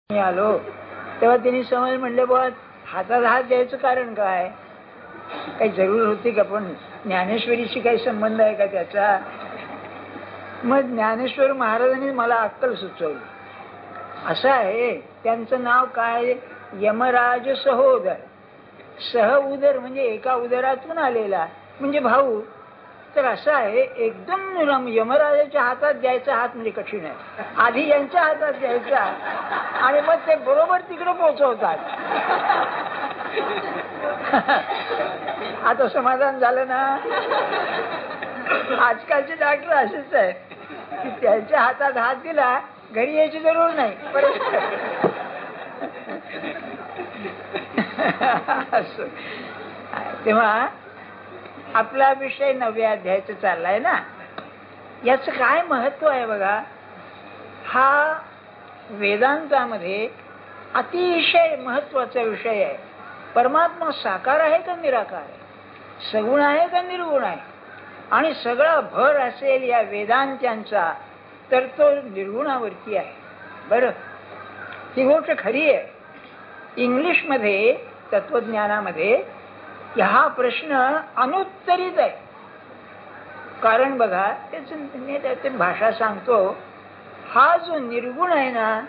मी आलो तेव्हा त्यांनी समज म्हणले बुवा हातात हात द्यायचं कारण काय, काही जरूर होती का, पण ज्ञानेश्वरीशी काही संबंध आहे का त्याचा. मग ज्ञानेश्वर महाराजांनी मला अक्कल सुचवली. असं आहे, त्यांचं नाव काय, यमराज सहोदर. सह उदर म्हणजे एका उदरातून आलेला म्हणजे भाऊ. तर असं आहे, एकदम यमराजाच्या हातात द्यायचा हात म्हणजे कठीण आहे. आधी यांच्या हातात द्यायचा आणि मग ते बरोबर तिकडे पोहोचवतात. आता समाधान झालं ना. आजकालचे डॉक्टर असेच आहे की त्यांच्या हातात हात दिला, घरी यायची जरूर नाही. तेव्हा आपला विषय 9व्या अध्यायाचा चाललाय ना. याच काय महत्व आहे बघा. हा वेदांतामध्ये अतिशय महत्वाचा विषय आहे. परमात्मा साकार आहे का निराकार आहे, सगुण आहे का निर्गुण आहे, आणि सगळा भर असेल या वेदांत्यांचा तर तो निर्गुणावरती आहे. बरं, ही गोष्ट खरी आहे. इंग्लिशमध्ये तत्वज्ञानामध्ये हा प्रश्न अनुत्तरित आहे. कारण बघा, त्याची भाषा सांगतो. हा जो निर्गुण आहे ना,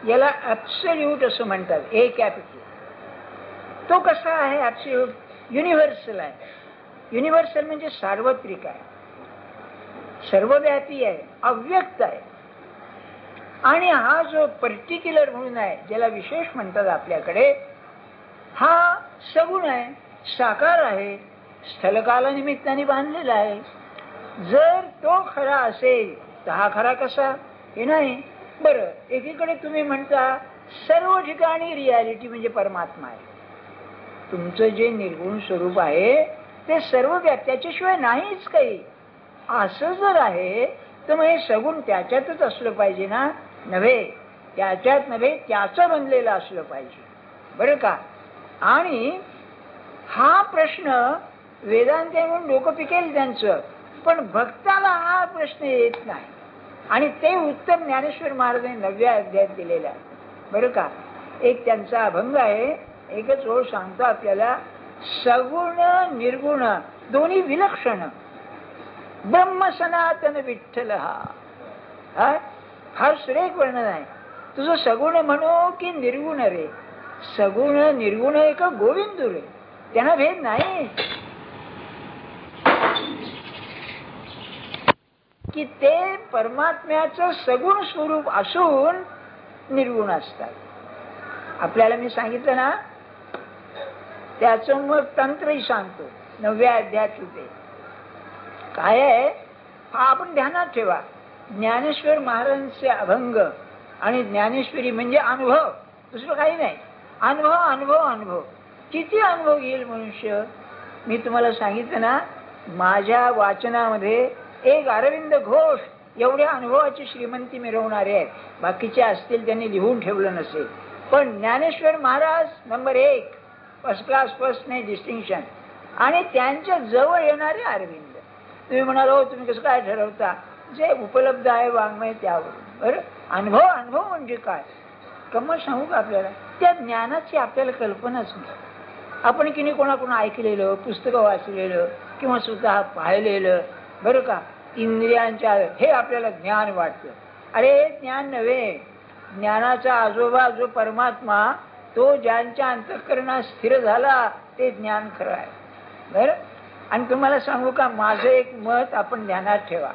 याला ऍब्सोल्यूट असं म्हणतात, ए कॅपिटल. तो कसा आहे ऍब्सोल्यूट, युनिव्हर्सल आहे. युनिव्हर्सल म्हणजे सार्वत्रिक आहे, सर्वव्यापी आहे, अव्यक्त आहे. आणि हा जो पर्टिक्युलर म्हणून आहे, ज्याला विशेष म्हणतात आपल्याकडे, हा सगुण आहे, साकार आहे, स्थलकालानिमित्ताने बांधलेला आहे. जर तो खरा असेल तर हा खरा कसा, हे नाही. बरं, एकीकडे तुम्ही म्हणता सर्व ठिकाणी रियालिटी म्हणजे परमात्मा आहे. तुमचं जे निर्गुण स्वरूप आहे ते सर्व त्याच्याशिवाय नाहीच काही. असं जर आहे तर मग हे सगुण त्याच्यातच असलं पाहिजे ना. नव्हे, त्याच्यात नव्हे, त्याचं बनलेलं असलं पाहिजे. बरं का. आणि हा प्रश्न वेदांत म्हणून डोकं पिकेल त्यांचं, पण भक्ताला हा प्रश्न येत नाही. आणि ते उत्तर ज्ञानेश्वर महाराजांनी 9व्या अध्यायात दिलेलं आहे. बरं का. एक त्यांचा अभंग आहे, एकच ओळ सांगतो आपल्याला. सगुण निर्गुण दोन्ही विलक्षण, ब्रह्म सनातन विठ्ठल हा सुरेख वर्णन आहे. तुझं सगुण म्हणो की निर्गुण रे, सगुण निर्गुण एक गोविंद रे, त्यांना भेद नाही. की ते परमात्म्याचं सगुण स्वरूप असून निर्गुण असतात. आपल्याला मी सांगितलं ना, त्याचं मग तंत्रही सांगतो 9व्या अध्यायात. ते काय आहे हा आपण ध्यानात ठेवा. ज्ञानेश्वर महाराजांचे अभंग आणि ज्ञानेश्वरी म्हणजे अनुभव, दुसरं काही नाही. अनुभव अनुभव अनुभव. किती अनुभव घेईल मनुष्य. मी तुम्हाला सांगितलं ना, माझ्या वाचनामध्ये एक अरविंद घोष एवढ्या अनुभवाची श्रीमंती मिरवणारे आहेत. बाकीचे असतील त्यांनी लिहून ठेवलं नसेल, पण Dnyaneshwar Maharaj number 1, first class, first नाही डिस्टिंक्शन. आणि त्यांच्या जवळ येणारे अरविंद. तुम्ही म्हणाल हो तुम्ही कसं काय ठरवता, जे उपलब्ध आहे वाङ्मय त्यावर. बरं, अनुभव अनुभव म्हणजे काय, कमल सांगू का आपल्याला. त्या ज्ञानाची आपल्याला कल्पनाच नाही. आपण की नाही कोणाकडून ऐकलेलं, पुस्तकं वाचलेलं किंवा स्वतः पाहिलेलं, बरं का, इंद्रियांच्या हे आपल्याला ज्ञान वाटतं. अरे ज्ञान नव्हे, ज्ञानाचा आजोबा जो परमात्मा, तो ज्यांच्या अंतःकरणात स्थिर झाला ते ज्ञान खरं आहे. बरं. आणि तुम्हाला सांगू का, माझं एक मत आपण ध्यानात ठेवा.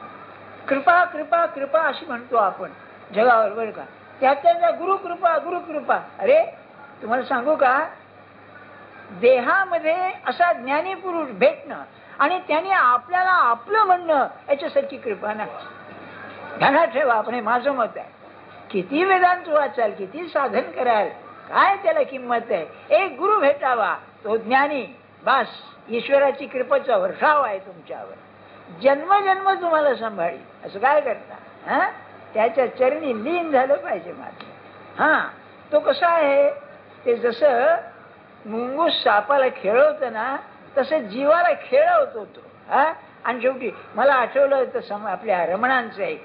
कृपा कृपा कृपा अशी म्हणतो आपण जगावर, बरं का. त्याच्या गुरुकृपा गुरुकृपा. अरे तुम्हाला सांगू का, देहामध्ये असा ज्ञानी पुरुष भेटणं आणि त्याने आपल्याला आपलं म्हणणं, याच्यासाठी कृपा नाही. ध्यानात ठेवा. आपण हे माझं मत आहे. किती वेदांत वाचाल, किती साधन कराल, काय त्याला किंमत आहे. एक गुरु भेटावा, तो ज्ञानी, बस. ईश्वराची कृपेचा वर्षाव आहे तुमच्यावर, जन्मजन्म तुम्हाला सांभाळी. असं काय करता, त्याच्या चरणी लीन झालं पाहिजे मात्र. तो कसा आहे, ते जसं मुंगूस सापाला खेळवतो ना, तसं जीवाला खेळवतो तो. आणि शेवटी मला आठवलं तर आपल्या रमणांचं आहे,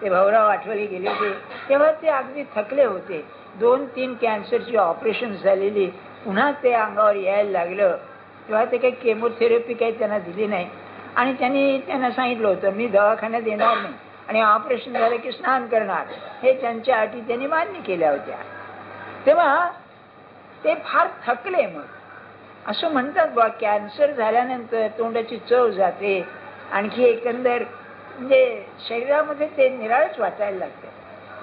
ते भाऊराव आठवले गेले होते तेव्हा ते अगदी थकले होते. 2-3 कॅन्सरची ऑपरेशन झालेली, पुन्हा ते अंगावर यायला लागलं. तेव्हा ते काही केमोथेरपी काही त्यांना दिली नाही आणि त्यांना सांगितलं होतं मी दवाखान्यात येणार नाही आणि ऑपरेशन झालं की स्नान करणार. हे त्यांच्या अटी त्यांनी मान्य केल्या होत्या. तेव्हा ते फार थकले. मग असं म्हणतात बा, कॅन्सर झाल्यानंतर तोंडाची चव जाते, आणखी एकंदर म्हणजे शरीरामध्ये ते निराळच वाटायला लागते.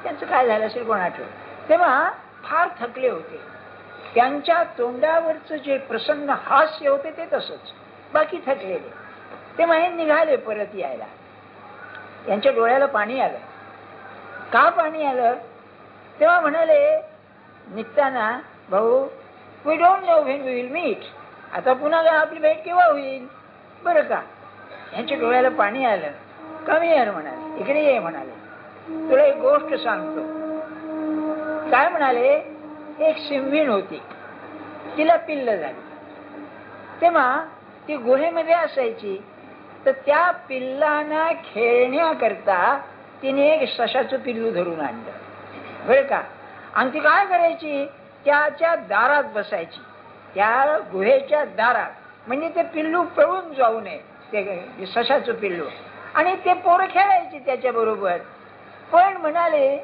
त्यांचं काय झालं असेल कोण आठवत. तेव्हा फार थकले होते. त्यांच्या तोंडावरचं जे प्रसन्न हास्य होते ते तसंच, बाकी थकलेले. तेव्हा हे निघाले परत यायला. यांच्या डोळ्याला पाणी आलं. का पाणी आलं? तेव्हा म्हणाले निघताना, भाऊ we don't know when we will meet. आता पुन्हा आपली भेट केव्हा होईल बरं का. यांच्या डोळ्याला पाणी आलं. कमी यार म्हणाले, इकडे ये म्हणाले, तुला एक गोष्ट सांगतो. काय म्हणाले, एक सिंहीण होती, तिला पिल्ल झाली. तेव्हा ती गुहेमध्ये असायची. तर त्या पिल्लांना खेळण्याकरता तिने एक सशाचं पिल्लू धरून आणलं बरं का. आणि ती काय करायची, त्याच्या दारात बसायची, त्या गुहेच्या दारात, म्हणजे ते पिल्लू पळून जाऊ नये, ते सशाचं पिल्लू. आणि ते पोरं खेळायची त्याच्या बरोबर. पण म्हणाले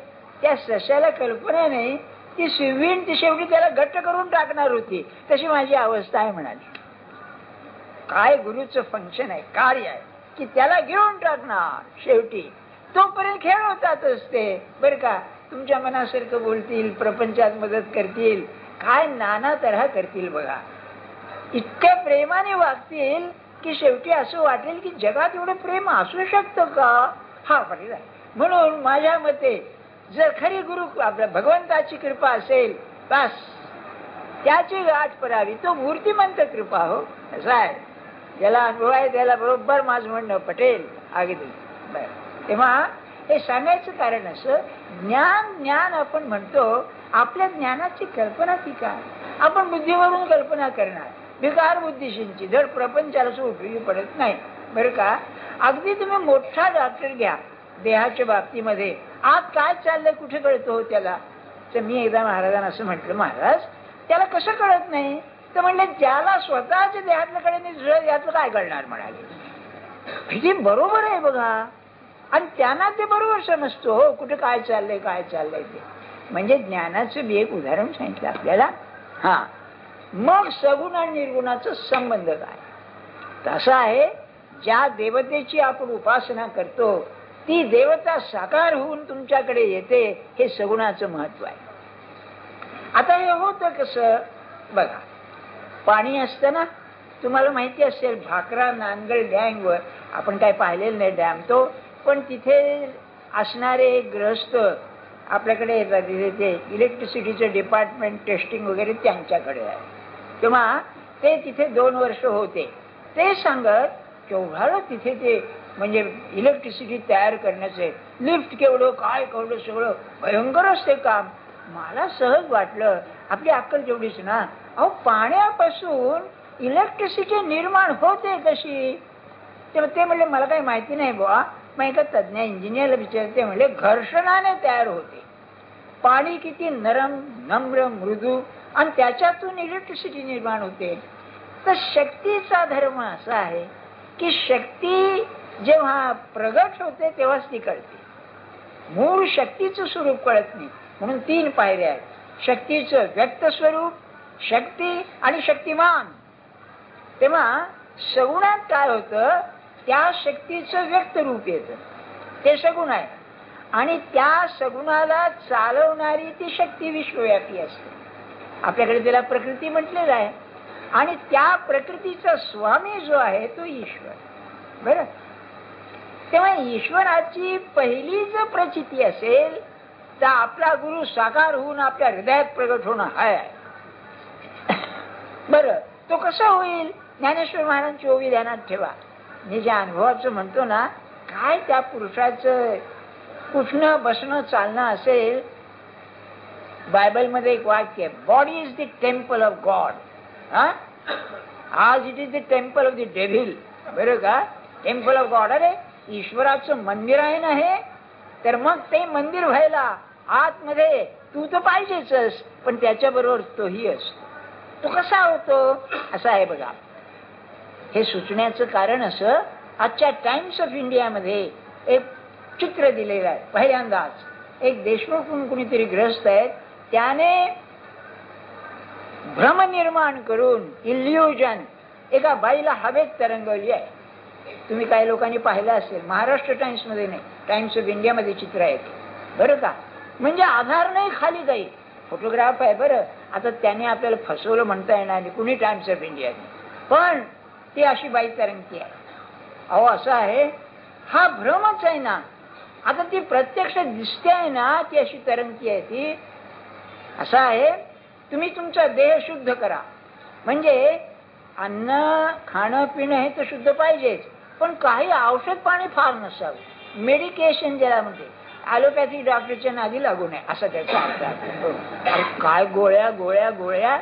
त्या सशाला कल्पना नाही, ती सिंहीण ती शेवटी त्याला घट्ट करून टाकणार होती. तशी माझी अवस्था आहे म्हणाली. काय गुरुचं फंक्शन आहे, कार्य आहे की त्याला घेऊन टाकणार. शेवटी तोपर्यंत खेळ होतातच ते बरं का. तुमच्या मनासारखं बोलतील, प्रपंचात मदत करतील, काय नाना तऱ्हा करतील बघा. इतक्या प्रेमाने वागतील की शेवटी असं वाटेल की जगात एवढं प्रेम असू शकतं का. हा वाटेल. म्हणून माझ्या मते जर खरी गुरु आपल्या भगवंताची कृपा असेल, बस त्याची गाठ पडावी. तो मूर्तिमंत कृपा हो, असं आहे. ज्याला अनुभव आहे त्याला बरोबर माझं म्हणणं पटेल अगदी. तेव्हा हे सांगायचं कारण असं, ज्ञान आपण म्हणतो, आपल्या ज्ञानाची कल्पना ती काय. आपण बुद्धीवरून कल्पना करणार, विकार बुद्धीशींची, जर प्रपंचाला उपयोगी पडत नाही बरं का. अगदी तुम्ही मोठा डॉक्टर घ्या देहाच्या बाबतीमध्ये, आज काय चाललंय कुठे कळतो त्याला. तर मी एकदा महाराजांना असं म्हटलं, महाराज त्याला कसं कळत नाही. तर म्हणले ज्याला स्वतःच्या देहातलं कळे नाही याचं काय कळणार म्हणाले. हे बरोबर आहे बघा. आणि त्यांना ते बरोबर समजतो हो कुठे काय चाललंय ते. म्हणजे ज्ञानाचं मी एक उदाहरण सांगितलं आपल्याला. हा, मग सगुण आणि निर्गुणाचा संबंध काय. तसं आहे, ज्या देवतेची आपण उपासना करतो ती देवता साकार होऊन तुमच्याकडे येते, हे सगुणाचं महत्व आहे. आता हे होतं कसं बघा. पाणी असतं ना, तुम्हाला माहिती असेल भाकरा नांदगड डॅम वर, आपण काय पाहिलेलं नाही डॅम तो, पण तिथे असणारे ग्रहस्थ आपल्याकडे येतात. ते इलेक्ट्रिसिटीचं डिपार्टमेंट टेस्टिंग वगैरे त्यांच्याकडे आहे. तेव्हा ते तिथे 2 वर्ष होते. ते सांगत केवढं तिथे ते म्हणजे इलेक्ट्रिसिटी तयार करण्याचे लिफ्ट केवढं काय केवढं सगळं भयंकर असते काम. मला सहज वाटलं आपली अक्कल जेवढीच ना, अहो पाण्यापासून इलेक्ट्रिसिटी निर्माण होते कशी. तेव्हा ते म्हणले मला काही माहिती नाही बुवा. मग एका तज्ञ इंजिनियरला विचारते, म्हणले घर्षणाने तयार होते पाणी, किती नरम नम्र मृदू, आणि त्याच्यातून इलेक्ट्रिसिटी निर्माण होते. तर शक्तीचा धर्म असा आहे की शक्ती जेव्हा प्रगट होते तेव्हाच ती कळते. मूळ शक्तीचं स्वरूप कळत नाही. म्हणून 3 पायऱ्या आहेत. शक्तीचं व्यक्त स्वरूप, शक्ती आणि शक्तिमान. तेव्हा सगुणात काय होतं, त्या शक्तीचं व्यक्त रूप येतं, ते सगुण आहे. आणि त्या सगुणाला चालवणारी ती शक्ती विश्वव्यापी असते. आपल्याकडे त्याला प्रकृती म्हटलेलं आहे. आणि त्या प्रकृतीचा स्वामी जो आहे तो ईश्वर. बरं, तेव्हा ईश्वराची पहिली जर प्रचिती असेल तर आपला गुरु साकार होऊन आपल्या हृदयात प्रगट होणं आहे. बरं, तो कसा होईल. ज्ञानेश्वर महाराजांची ओवी ध्यानात ठेवा. मी ज्या अनुभवाचं म्हणतो ना, काय त्या पुरुषाचं उठणं बसणं चालणं असेल. बायबलमध्ये एक वाक्य, body is the temple of God. आज it is the temple of the devil. बरं का, टेम्पल ऑफ गॉड. अरे ईश्वराचं मंदिर आहे ना हे. तर मग ते मंदिर व्हायला आतमध्ये तू तर पाहिजेच, पण त्याच्याबरोबर तोही असतो. तो कसा होतो? असा आहे बघा. हे सुचण्याचं कारण असं, आजच्या टाइम्स ऑफ इंडियामध्ये एक चित्र दिलेलं आहे. पहिल्यांदाच एक देशमुख म्हणून कुणीतरी ग्रस्त आहेत, त्याने भ्रम निर्माण करून इल्युजन एका बाईला हवेत तरंगवली आहे. तुम्ही काही लोकांनी पाहिलं असेल. महाराष्ट्र टाइम्स मध्ये नाही, टाइम्स ऑफ इंडिया मध्ये चित्र आहे बरं का. म्हणजे आधार नाही, खाली काही फोटोग्राफ आहे. बरं, आता त्याने आपल्याला फसवलं म्हणता येणार नाही कुणी टाइम्स ऑफ इंडियाने, पण ती अशी बाई तरंगती आहे. अहो असं आहे, हा भ्रमच आहे ना. आता ती प्रत्यक्ष दिसते आहे ना, ती अशी तरंगती आहे ती. असं आहे, तुम्ही तुमचा देह शुद्ध करा. म्हणजे अन्न खाणं पिणं हे तर शुद्ध पाहिजेच, पण काही औषध पाणी फार नसावं. मेडिकेशन ज्याला म्हणते, ॲलोपॅथिक डॉक्टरच्या नादी लागू नये असा त्याचा अर्थ आहे. काय गोळ्या गोळ्या गोळ्या,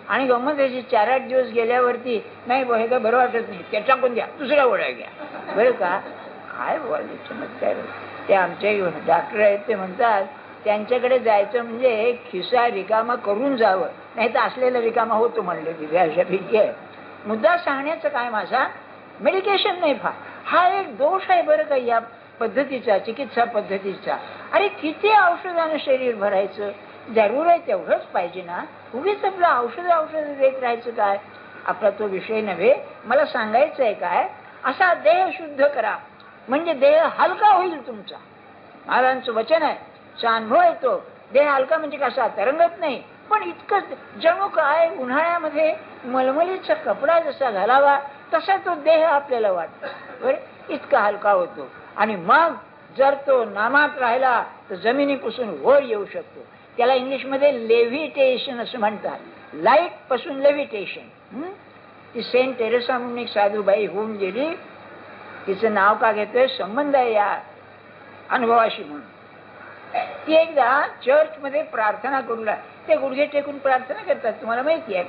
आणि गमत त्याची 4-8 दिवस गेल्यावरती नाही हे काय बरं वाटत नाही, त्या टाकून द्या, दुसऱ्या गोळ्या घ्या. बरं का, काय बोलायचं चमत्कार. ते आमचे डॉक्टर आहेत, ते म्हणतात त्यांच्याकडे जायचं म्हणजे खिसा रिकामा करून जावं, नाही तर असलेला रिकामा होतो म्हणले. तिथे अशापैकी आहे. मुद्दा सांगण्याचं काय माझा, मेडिकेशन नाही फार. हा एक दोष आहे बरं का या पद्धतीचा, चिकित्सा पद्धतीचा. अरे किती औषधानं शरीर भरायचं, जरूर आहे तेवढंच पाहिजे ना. उगीच आपलं औषध देत राहायचं काय, आपला तो विषय नव्हे. मला सांगायचं आहे काय, असा देह शुद्ध करा म्हणजे देह हलका होईल तुमचा. महाराजांचं वचन आहे, अनुभव येतो. देह हलका म्हणजे कसा, तरंगत नाही, पण इतकं जणू काय उन्हाळ्यामध्ये मलमलीचा कपडा जसा घालावा तसा तो देह आपल्याला वाटतो. बरं, इतका हलका होतो. आणि मग जर तो नामात राहिला तर जमिनीपासून वर येऊ शकतो. त्याला इंग्लिशमध्ये लेव्हिटेशन असं म्हणतात. लाईट पासून लेव्हिटेशन. ती सेंट टेरेसा म्हणून एक साधूबाई होऊन गेली. तिचं नाव का घेतोय, संबंध आहे या अनुभवाशी म्हणून. ती एकदा चर्च मध्ये प्रार्थना करू लागली. ते गुडघे टेकून प्रार्थना करतात, तुम्हाला माहिती आहे.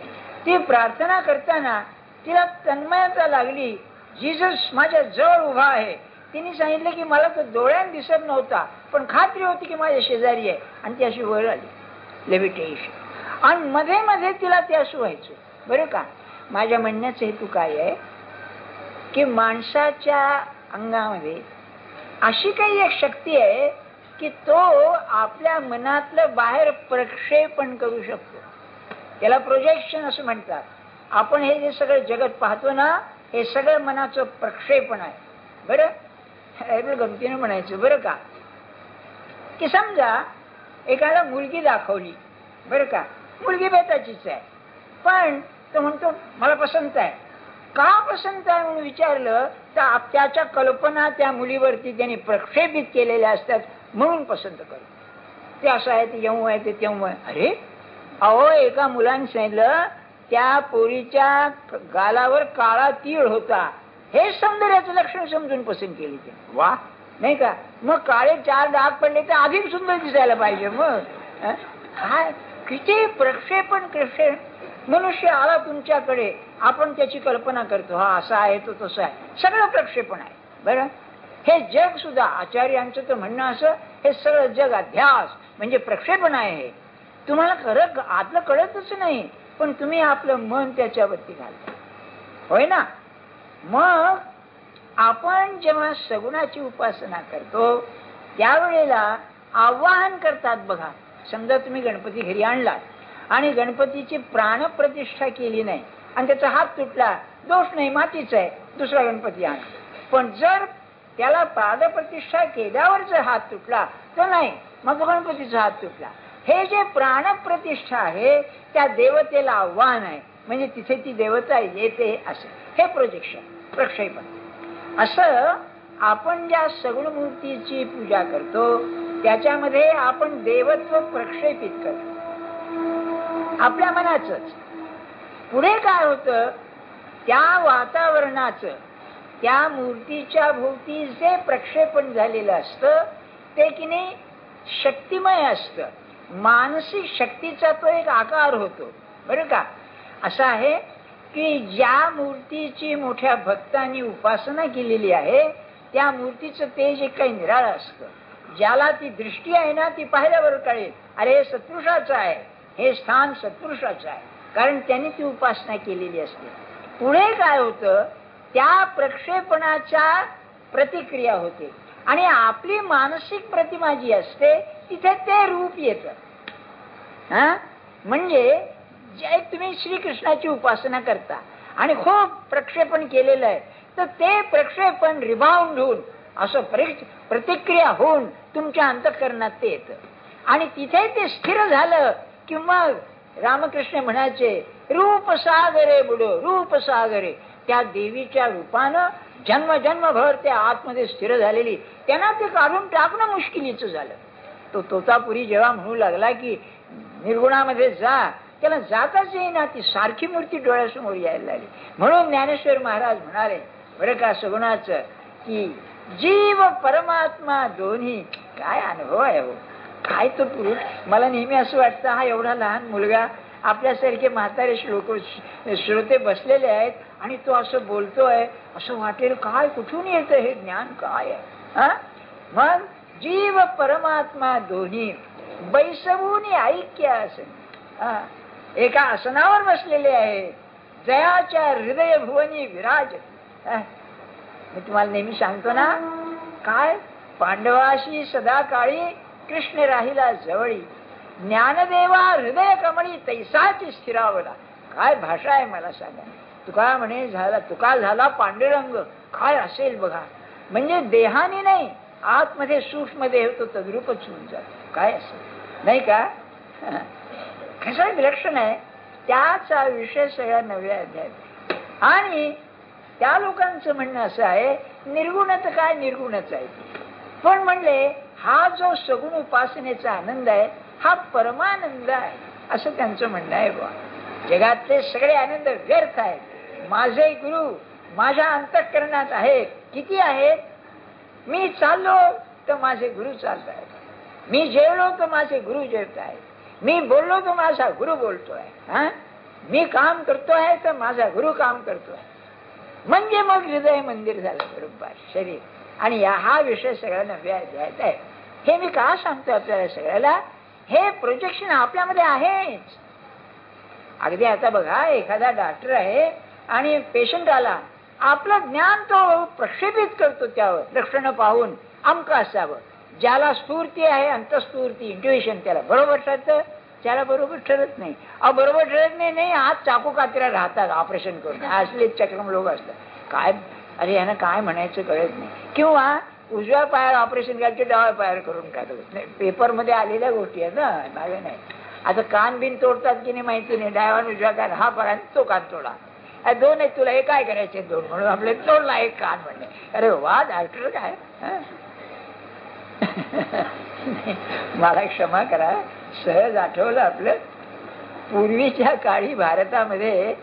ती प्रार्थना करताना तिला तन्मयता लागली. जीसस माझ्या जवळ उभा आहे. तिने सांगितलं की मला तो डोळ्यात दिसत नव्हता, पण खात्री होती की माझ्या शेजारी आहे. आणि ती अशी वर आली, लेव्हिटेशन. आणि मध्ये मध्ये तिला ते असं व्हायचं. बरं का, माझ्या म्हणण्याचा हेतू काय आहे की माणसाच्या अंगामध्ये अशी काही एक शक्ती आहे की तो आपल्या मनातलं बाहेर प्रक्षेपण करू शकतो. त्याला प्रोजेक्शन असं म्हणतात. आपण हे जे सगळं जगत पाहतो ना, हे सगळं मनाचं प्रक्षेपण आहे. बरं, गमतीनं म्हणायचं बरं का, की समजा एकाला मुलगी दाखवली. बरं का, मुलगी बेताचीच आहे, पण तो म्हणतो मला पसंत आहे. का पसंत आहे म्हणून विचारलं तर त्याच्या कल्पना त्या मुलीवरती त्यांनी प्रक्षेपित केलेल्या असतात म्हणून पसंत करतो. ते असं आहे, ते येऊ आहे, ते तेव्हा आहे. अरे अहो, एका मुलाने सांगितलं त्या पोरीच्या गालावर काळा तीळ होता. हे सौंदर्याचं लक्षण समजून पसंत केली ते. वा, नाही का. मग काळे 4 डाग पडले तर अधिक सुंदर दिसायला पाहिजे. मग काय किती प्रक्षेपण. मनुष्य आला तुमच्याकडे, आपण त्याची कल्पना करतो, हा असा आहे तो तसा आहे, सगळं प्रक्षेपण आहे. बरं, हे जग सुद्धा आचार्यांचं तर म्हणणं असं, हे सगळं जग अध्यास म्हणजे प्रक्षेपण आहे. हे तुम्हाला खरं आतलं कळतच नाही, पण तुम्ही आपलं मन त्याच्यावरती घालता, होय ना. मग आपण जेव्हा सगुणाची उपासना करतो त्यावेळेला आवाहन करतात बघा. समजा तुम्ही गणपती घरी आणलात आणि गणपतीची प्राणप्रतिष्ठा केली नाही आणि त्याचा हात तुटला, दोष नाही, मातीच आहे, दुसरा गणपती आण. पण जर त्याला प्राणप्रतिष्ठा केल्यावर जर हात तुटला तर नाही, मग गणपतीचा हात तुटला. हे जे प्राणप्रतिष्ठा आहे त्या देवतेला आव्हान आहे, म्हणजे तिथे ती देवता येते असं. हे प्रोजेक्शन, प्रक्षेपण. असं आपण ज्या सगुण मूर्तीची पूजा करतो त्याच्यामध्ये आपण देवत्व प्रक्षेपित करतो आपल्या मनाचंच. पुढे काय होतं, त्या वातावरणाचं, त्या मूर्तीच्या भोवती जे प्रक्षेपण झालेलं असतं ते की नाही शक्तिमय असतं. मानसिक शक्तीचा तो एक आकार होतो. बरं का, असं आहे की ज्या मूर्तीची मोठ्या भक्तांनी उपासना केलेली आहे त्या मूर्तीचं तेज एक काही निराळं असतं. ज्याला ती दृष्टी आहे ना ती पाहिल्यावर कळेल, अरे हे सत्पुरुषाचं आहे, हे स्थान सत्पुरुषाचं आहे, कारण त्यांनी ती उपासना केलेली असते. पुढे काय होतं, त्या प्रक्षेपणाच्या प्रतिक्रिया होते आणि आपली मानसिक प्रतिमा जी असते तिथे ते रूप येतं. म्हणजे जे तुम्ही श्रीकृष्णाची उपासना करता आणि खूप प्रक्षेपण केलेलं आहे, तर ते प्रक्षेपण रिबाउंड होऊन असं प्रतिक्रिया होऊन तुमच्या अंतःकरणात ते येतं आणि तिथे ते स्थिर झालं. किंवा रामकृष्ण म्हणायचे, रूप सागरे बुडो रूप सागरे, त्या देवीच्या रूपानं जन्म जन्मभर त्या आतमध्ये स्थिर झालेली, त्यांना ते काढून टाकणं मुश्किलीचं झालं. तो तोतापुरी जेव्हा म्हणू लागला की निर्गुणामध्ये जा, त्याला जाताच येईना, ती सारखी मूर्ती डोळ्यासमोर यायला लागली. म्हणून ज्ञानेश्वर महाराज म्हणाले बरं का सगुणाचं, की जीव परमात्मा दोन्ही. काय अनुभव आहे हो, काय तो पुरुष. मला नेहमी असं वाटतं हा एवढा लहान मुलगा, आपल्यासारखे म्हातारे श्रोते बसलेले आहेत आणि तो असं बोलतोय, असं वाटेल काय कुठून येतं हे ज्ञान, काय आहे. मग जीव परमात्मा दोन्ही बैसवून ऐक्य आसन, एका आसनावर बसलेले आहे, जयाच्या हृदय भुवनी विराज. मी तुम्हाला नेहमी सांगतो ना, काय पांडवाशी सदा काळी कृष्ण राहिला जवळी, ज्ञानदेवा हृदय कमळी तैसाची स्थिरावला. काय भाषा आहे मला सांगा. तुका म्हणे झाला, तुका झाला पांडुरंग, काय असेल बघा. म्हणजे देहाने नाही, आतमध्ये सूक्ष्म देह तो तद्रूपच होऊन जातो. काय असेल नाही का, कसा विलक्षण आहे. त्याचा विषय सगळ्या नव्या अध्यायात. आणि त्या लोकांचं म्हणणं असं आहे, निर्गुणच काय, निर्गुणच आहे. पण म्हणले हा जो सगुण उपासनेचा आनंद आहे हा परमानंद आहे, असं त्यांचं म्हणणं आहे. बा जगातले सगळे आनंद व्यर्थ आहेत. माझे गुरु माझ्या अंतःकरणात आहेत. किती आहेत. मी चाललो तर माझे गुरु चालत आहेत, मी जेवलो तर माझे गुरु जेवत आहेत, मी बोललो तर माझा गुरु बोलतोय, मी काम करतोय तर माझा गुरु काम करतोय. म्हणजे मग हृदय मंदिर झालं बरोबर शरीर. आणि हा विषय सगळ्यांना अध्यायात आहे. हे मी का सांगतो आपल्याला सगळ्याला, हे प्रोजेक्शन आपल्यामध्ये आहेच. अगदी आता बघा, एखादा डॉक्टर आहे आणि पेशंट आला, आपलं ज्ञान तो प्रक्षेपित करतो त्यावर लक्षणं पाहून, अमक असावं. ज्याला स्फूर्ती आहे, अंतस्फूर्ती इंट्युएशन, त्याला बरोबर ठरतं, त्याला बरोबर ठरत नाही. बरोबर ठरत नाही, आज चाकू कात्र्या राहतात ऑपरेशन करून, असले चक्रम लोक असतात. काय अरे यांना काय म्हणायचं कळत नाही. किंवा उजव्या पायावर ऑपरेशन करायचे, डाव्या पायावर करून टाकत नाही. पेपर मध्ये आलेल्या गोष्टी आहेत ना, मागे नाही. आता कान बिन तोडतात की नाही माहिती नाही, डाव्या उजव्या कान, हा पाय तो कान तोडा, दोन आहेत तुला, हे काय करायचे दोन, म्हणून आपले तोडला एक कान म्हणणे. अरे वा डॉक्टर काय. मला क्षमा करा, सहज आठवलं आपलं, पूर्वीच्या काळी भारतामध्ये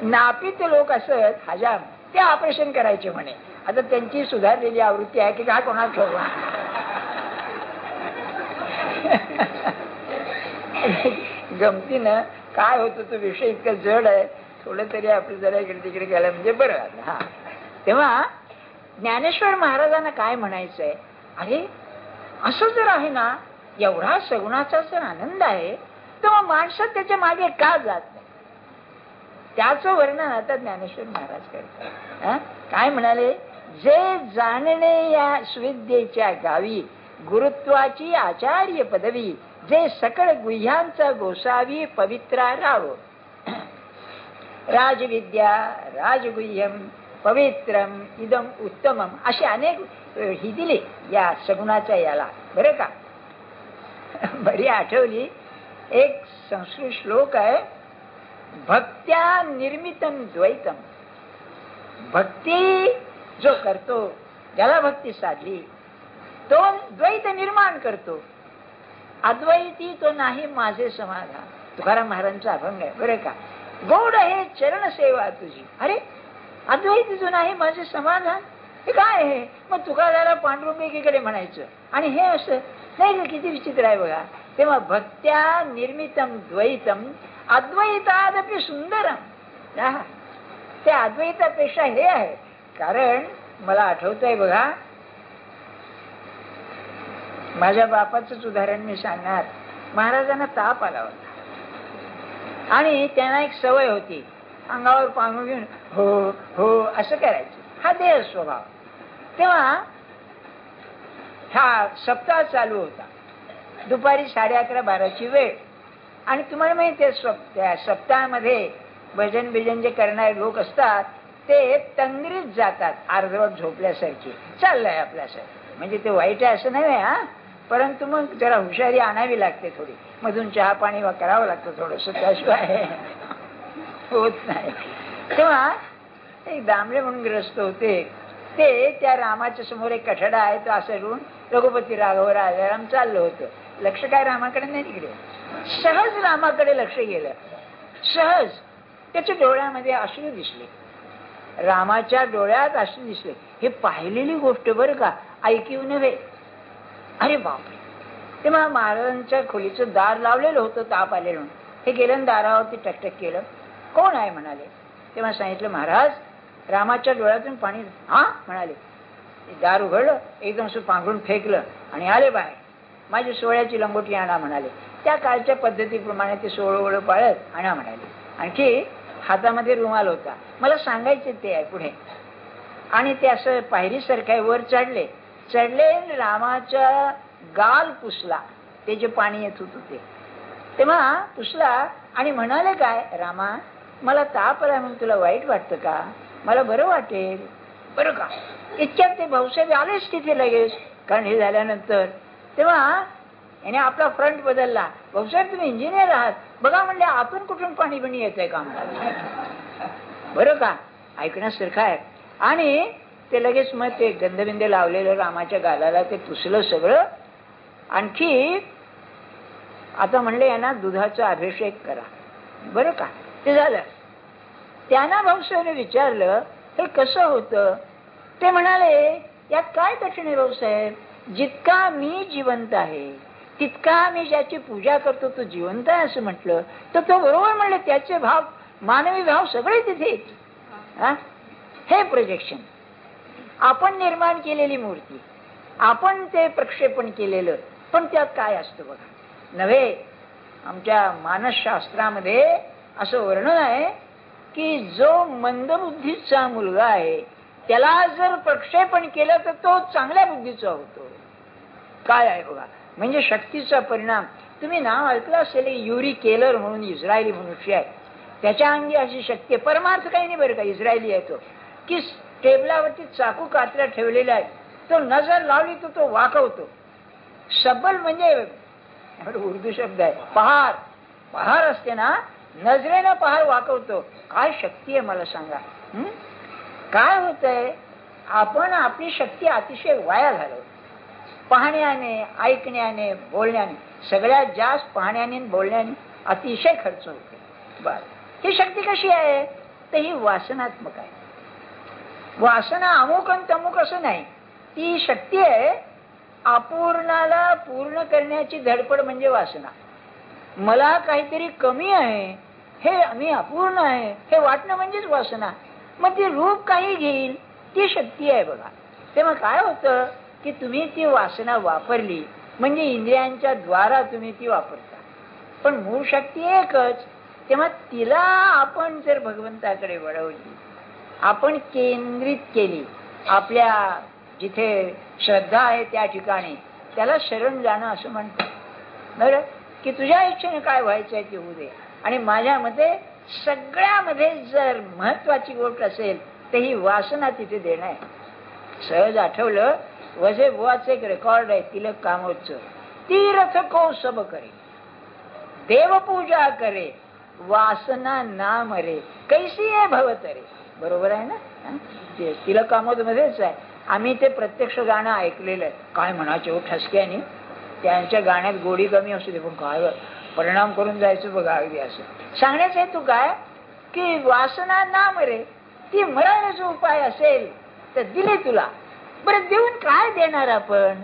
नापित लोक असत हजाम, ते ऑपरेशन करायचे म्हणे. आता त्यांची सुधारलेली आवृत्ती आहे की काय कोणाला ठेवला. गमतीनं काय होतं, तो विषय इतका जड आहे, थोडं तरी आपलं जरा इकडे तिकडे गेलं म्हणजे बरं. हा तेव्हा ज्ञानेश्वर महाराजांना काय म्हणायचंय, अरे असं जर आहे ना, एवढा सगुणाचा जर आनंद आहे, तर मग माणसं त्याच्या मागे का जात नाही. त्याचं वर्णन आता ज्ञानेश्वर महाराज करतात. काय म्हणाले, जे जाणणे या सुविद्येच्या गावी, गुरुत्वाची आचार्य पदवी, जे सकळ गुह्यांचा गोसावी पवित्रा राव. राजविद्या राजगुह्यम पवित्रम इदम उत्तमम, अशी अनेक ही दिली या सगुणाच्या याला. बरं का, बरी आठवली एक संस्कृत श्लोक आहे, भक्त्या निर्मितम द्वैतम. भक्ती जो करतो, ज्याला भक्ती साधली, तो द्वैत निर्माण करतो. अद्वैती तो नाही माझे समाधान. तुकाराम महाराजांचा अभंग आहे. बरं का, गोड आहे चरण सेवा तुझी. अरे अद्वैती जो नाही माझे समाधान, हे काय आहे. मग तुकाराला पांडुरंगीकडे म्हणायचं आणि हे असं नाही. किती विचित्र आहे बघा. तेव्हा भक्त्या निर्मितम द्वैतम अद्वैतादपि सुंदरम. त्या अद्वैतापेक्षा हे आहे. कारण मला आठवतंय बघा, माझ्या बापाचंच उदाहरण मी सांगणार. महाराजांना ताप आला होता आणि त्यांना एक सवय होती, अंगावर पांघरून घेऊन हो हो असं करायचं. हा देह स्वभाव. तेव्हा हा सप्ताह चालू होता, दुपारी 11:30-12ची वेळ. आणि तुम्हाला माहिती आहे, त्या सप्ताहामध्ये भजन बिजन जे करणारे लोक असतात ते तंद्रीत जातात, अर्धवट झोपल्यासारखी. चाललंय आपल्यासारखं, म्हणजे ते वाईट आहे असं नाही हा, परंतु मग जरा हुशारी आणावी लागते थोडी. मधून चहा पाणी करावं लागतं थोडस, त्याशिवाय होत नाही. तेव्हा एक दामले म्हणून ग्रस्त होते, ते त्या रामाच्या समोर एक कठडा आहे तो असं रुण रघुपती राघव राजाराम चाललं होतं. लक्ष काय रामाकडे नाही, तिकडे सहज रामाकडे लक्ष गेलं. सहज त्याच्या डोळ्यामध्ये अश्रू दिसले, रामाच्या डोळ्यात अश्रू दिसले. हे पाहिलेली गोष्ट बरं का, ऐकीव नव्हे. अरे बापरे. तेव्हा महाराजांच्या खोलीचं दार लावलेलं होतं, ताप आलेलं. हे गेलं दारावरती टकटक केलं. कोण आहे म्हणाले. तेव्हा सांगितलं, महाराज रामाच्या डोळ्यातून पाणी. हा म्हणाले. दार उघडलं, एकदम असं पांघरून फेकलं आणि आले बाहेर. माझी सोहळ्याची लंगोटी आणा म्हणाले. त्या काळच्या पद्धतीप्रमाणे ते सोहळं पाळत आणा म्हणाले. आणखी हातामध्ये रुमाल होता. मला सांगायचे ते आहे पुढे. आणि ते असं पायरीसारखं आहे, वर चढले. रामाचा गाल पुसला, ते जे पाणी येत होतं ते. तेव्हा पुसला आणि म्हणाले, काय रामा, मला ताप आला म्हणून तुला वाईट वाटतं का? मला बरं वाटेल बरं का. इतक्यात ते भाऊसाहेब आलेच तिथे लगेच, कारण हे झाल्यानंतर. तेव्हा याने आपला फ्रंट बदलला. भाऊसाहेब तुम्ही इंजिनियर आहात, बघा म्हणले आतून कुठून पाणी बिणी येत आहे का बरं का. ऐकण्यासारखं आहे. आणि ते लगेच मग ते गंधबिंदे लावलेलं रामाच्या गालाला ते पुसलं सगळं. आणखी आता म्हणले यांना दुधाचा अभिषेक करा बरं का. ते झालं. त्यांना भाऊसाहेबने विचारलं, हे कसं होतं? ते म्हणाले, यात काय कठीण आहे भाऊसाहेब, जितका मी जिवंत आहे तितका मी ज्याची पूजा करतो तो जिवंत आहे असं म्हटलं तर तो बरोबर म्हणले. त्याचे भाव, मानवी भाव सगळे तिथे. हे प्रोजेक्शन, आपण निर्माण केलेली मूर्ती, आपण ते प्रक्षेपण केलेलं, पण त्यात काय असतं बघा नव्हे. आमच्या मानसशास्त्रामध्ये असं वर्णन आहे की जो मंदबुद्धीचा मुलगा आहे त्याला जर प्रक्षेपण केलं तर तो चांगल्या बुद्धीचा होतो. काय आहे बघा, म्हणजे शक्तीचा परिणाम. तुम्ही नाव ऐकलं असेल युरी केलर म्हणून इस्रायली मनुष्य आहे, त्याच्या अंगी अशी शक्ती आहे. परमार्थ काही नाही बरं का, इस्रायली आहे तो, की टेबलावरती चाकू कात्र्या ठेवलेला आहे, तो नजर लावली तर तो वाकवतो. सबल म्हणजे उर्दू शब्द आहे, पहार. पहार असते ना, नजरेनं पहार वाकवतो. काय शक्ती आहे मला सांगा. काय होतंय, आपण आपली शक्ती अतिशय वाया घालवतो पाहण्याने, ऐकण्याने, बोलण्याने. सगळ्यात जास्त पाहण्याने बोलण्याने अतिशय खर्च होतो. बर, ही शक्ती कशी आहे तर ही वासनात्मक आहे. वासना अमुक आणि तमुक असं नाही, ती शक्ती आहे अपूर्णाला पूर्ण करण्याची धडपड म्हणजे वासना. मला काहीतरी कमी आहे, हे मी अपूर्ण आहे हे वाटणं म्हणजेच वासना. मग ती रूप काही घेईल, ती शक्ती आहे बघा. तेव्हा काय होतं की तुम्ही ती वासना वापरली म्हणजे इंद्रियांच्या द्वारा तुम्ही ती वापरता, पण मूळ शक्ती एकच. तेव्हा तिला आपण जर भगवंताकडे वळवली, आपण केंद्रित केली, आपल्या जिथे श्रद्धा आहे त्या ठिकाणी त्याला शरण जाणं असं म्हणतात बरं, की तुझ्या इच्छेने काय व्हायचं आहे ते होऊ दे. आणि माझ्या मते सगळ्यामध्ये जर महत्वाची गोष्ट असेल तर ही वासना तिथे देणं आहे. सहज आठवलं, वजे बुवाचं एक रेकॉर्ड आहे तिलक कामोदचं, तीर्थ को सब करे, देवपूजा करे, वासना ना मरे, कैसी आहे भवतरे. बरोबर आहे ना, तिलक कामोद मध्येच आहे. आम्ही ते प्रत्यक्ष गाणं ऐकलेलं आहे. काय म्हणायचे हो ठसक्याने, त्यांच्या गाण्यात गोडी कमी असू दे पण काय परिणाम करून जायचं बघा. अगदी असं सांगण्याचं हेतू काय की वासना ना मरे, ती मरण्याचा उपाय असेल तर दिले तुला. बरं देऊन काय देणार आपण,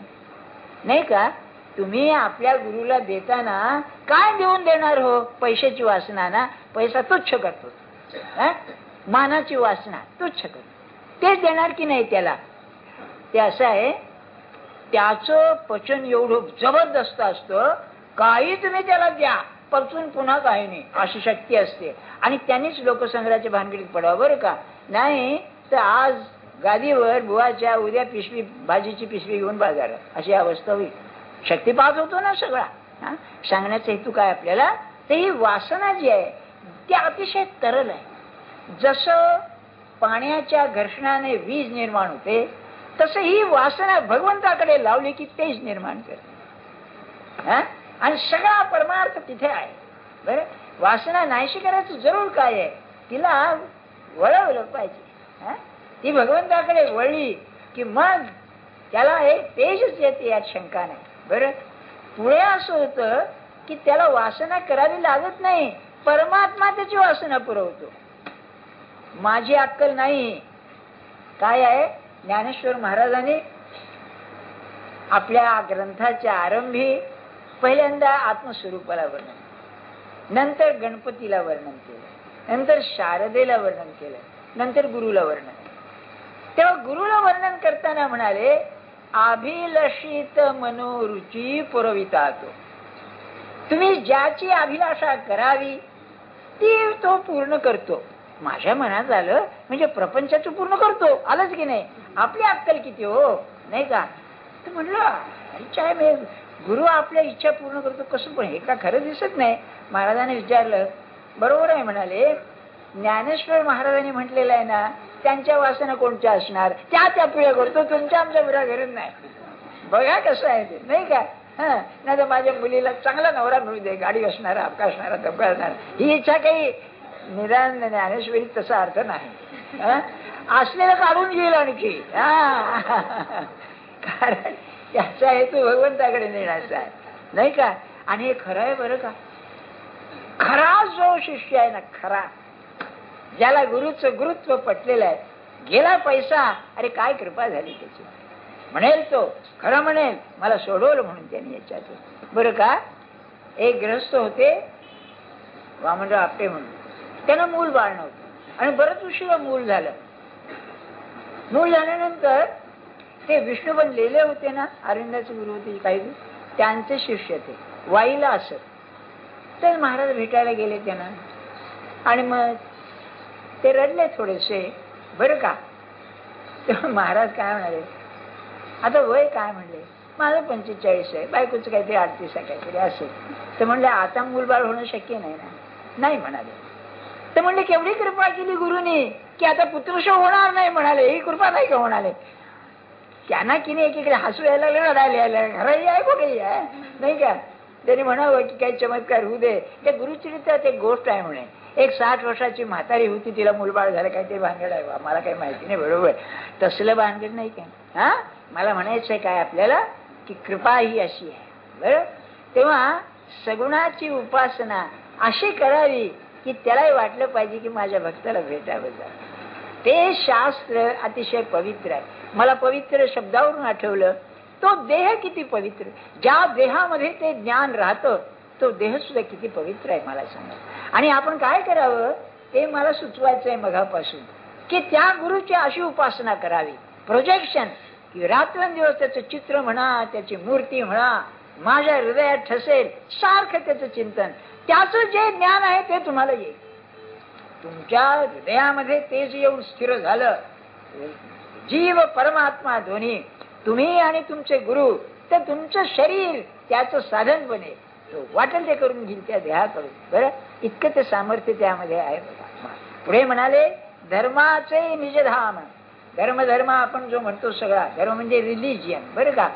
नाही का. तुम्ही आपल्या गुरुला देताना काय देऊन देणार हो, पैशाची वासना ना, पैसा तुच्छ करतो, मानाची वासना तुच्छ करतो, तेच देणार की नाही त्याला. ते असं आहे, त्याचं पचन एवढं जबरदस्त असतं, काही तुम्ही त्याला द्या पचून पुन्हा काही नाही अशी शक्ती असते. आणि त्यांनीच लोकसंग्रहाच्या भानगडीत पडावं बरं का. नाही तर आज गादीवर बुवाच्या, उद्या पिशवी भाजीची पिशवी घेऊन बाजारात, अशी अवस्था होईल. शक्तिपात होतो ना सगळा. सांगण्याचा हेतू काय आपल्याला, तर ही वासना जी आहे ती अतिशय तरल आहे. जसं पाण्याच्या घर्षणाने वीज निर्माण होते, तसं ही वासना भगवंताकडे लावली की तेज निर्माण करते. आणि सगळा परमार्थ तिथे आहे. बरं, वासना नाहीशी करायचं जरूर काय आहे, तिला वळवलं पाहिजे. ती भगवंताकडे वळली की मग त्याला एक तेजच येते, यात शंका नाही. बरं, पुढे असं होतं की त्याला वासना करावी लागत नाही, परमात्मा त्याची वासना पुरवतो. माझी अक्कल नाही. काय आहे, ज्ञानेश्वर महाराजांनी आपल्या ग्रंथाच्या आरंभी पहिल्यांदा आत्मस्वरूपाला वर्णन, नंतर गणपतीला वर्णन केलं, नंतर शारदेला वर्णन केलं, नंतर गुरुला वर्णन. तेव्हा गुरुला वर्णन करताना म्हणाले, अभिलषित मनोरुची पुरवितातो. तुम्ही ज्याची अभिलाषा करावी ती तो पूर्ण करतो. माझ्या मनात आलं म्हणजे प्रपंचाचं पूर्ण करतो. आलंच की नाही. आपली अक्कल किती हो, नाही का. तर म्हणलं गुरु आपल्या इच्छा पूर्ण करतो कसं, पण हे का खरं दिसत नाही. महाराजांनी विचारलं, बरोबर आहे म्हणाले. ज्ञानेश्वर महाराजांनी म्हटलेलं आहे ना, त्यांच्या वासना कोणत्या असणार, त्या पुढे करतो, तुमच्या आमच्या पुढे करत नाही. बघा कसं आहे ते, नाही का. नाही तर माझ्या मुलीला चांगला नवरा मिळू दे, गाडी असणारा, अपघात असणारा, धबका असणारा, ही इच्छा काही निदान ज्ञानेश्वरी तसा अर्थ नाही. असलेलं काढून घेईल आणखी. कारण याचा हेतू भगवंताकडे नेण्याचा आहे, नाही का. आणि हे खरं आहे बरं का. खरा जो शिष्य आहे ना, खरा ज्याला गुरुचं गुरुत्व पटलेलं आहे, गेला पैसा, अरे काय कृपा झाली त्याची, म्हणेल तो खरं म्हणेल, मला सोडवलं म्हणून त्यांनी याच्यातून. बरं का. एक गृहस्थ होते वामनराव आपटे म्हणून, त्यांना मूल बाळ नव्हतं आणि बरंच उशिरा मूल झालं. मूल झाल्यानंतर ते विष्णू बनलेले होते ना, अरविंदाचे गुरु होते काही, त्यांचे शिष्य ते वाईला असत. तर महाराज भेटायला गेले त्यांना आणि मग ते रडले थोडेसे. बरं का. तेव्हा महाराज काय म्हणाले, आता वय काय म्हणले, माझं 45 आहे, बायकोचं काहीतरी 38 आहे काहीतरी असेल. तर म्हणले आता मूलबाळ होणं शक्य नाही ना. नाही म्हणाले. तर म्हणले केवढी कृपा केली गुरुनी की आता पुत्रशो होणार नाही म्हणाले. ही कृपा नाही का म्हणाले. त्यांना की नाही एकीकडे हसू यायला लागलं, रडायला यायला, घराही आहे कुठेही आहे, नाही का. त्यांनी म्हणावं की काही चमत्कार होऊ दे. त्या गुरुचरित्रात एक गोष्ट आहे म्हणे, एक 60 वर्षाची म्हातारी होती, तिला मुलबाळ झालं, काही ते भानगड आहे, मला काही माहिती नाही. बरोबर, तसलं भानगड नाही काय. मला म्हणायचंय काय आपल्याला की कृपा ही अशी आहे. बरं, तेव्हा सगुणाची उपासना अशी करावी की त्यालाही वाटलं पाहिजे की माझ्या भक्ताला भेटावं जा. ते शास्त्र अतिशय पवित्र आहे. मला पवित्र शब्दावरून आठवलं, तो देह किती पवित्र, ज्या देहामध्ये ते ज्ञान राहतं तो देह सुद्धा किती पवित्र आहे मला सांगा. आणि आपण काय करावं ते मला सुचवायचंय मगापासून, की त्या गुरुची अशी उपासना करावी. प्रोजेक्शन, की रात्रंदिवस त्याचं चित्र म्हणा, त्याची मूर्ती म्हणा, माझ्या हृदयात ठसेल सारखं त्याचं चिंतन. त्याचं जे ज्ञान आहे ते तुम्हाला येईल. तुमच्या हृदयामध्ये तेच येऊन स्थिर झालं, जीव परमात्मा दोन्ही, तुम्ही आणि तुमचे गुरु, तर तुमचं शरीर त्याचं साधन बनेल. तो वाटेल ते करून घेईल त्या देहाकडून. बरं, इतकं ते सामर्थ्य त्यामध्ये आहे. पुढे म्हणाले, धर्माचे निजधाम. धर्म आपण जो म्हणतो सगळा धर्म म्हणजे रिलिजियन. बरं का.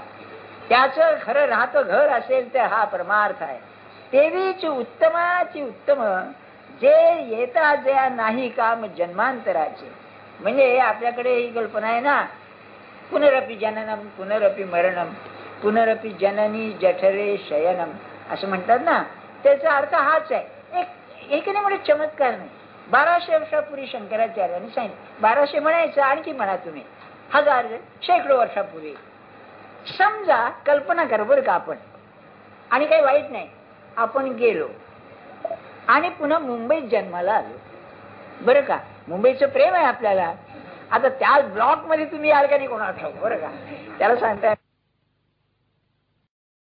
त्याचं खरं राहतं घर असेल तर हा परमार्थ आहे. तेवीच उत्तमाची उत्तम, जे येता जया नाही काम जन्मांतराचे. म्हणजे आपल्याकडे ही कल्पना आहे ना, पुनरपि जननम पुनरपि मरणम पुनरपि जननी जठरे शयनम असं म्हणतात ना. त्याचा अर्थ हाच आहे. एक नाही म्हणजे चमत्कार नाही. 1200 वर्षापूर्वी शंकराचार्यांनी सांगितलं. 1200 म्हणायचं, आणखी म्हणा तुम्ही, 1000 शेकडो वर्षापूर्वी. समजा कल्पना कर बरं का आपण, आणि काही वाईट नाही, आपण गेलो आणि पुन्हा मुंबईत जन्माला आलो. बरं का. मुंबईचं प्रेम आहे आपल्याला. आता त्या ब्लॉक मध्ये तुम्ही याल का नाही कोणाला ठाऊक. बरं का. त्याला सांगताय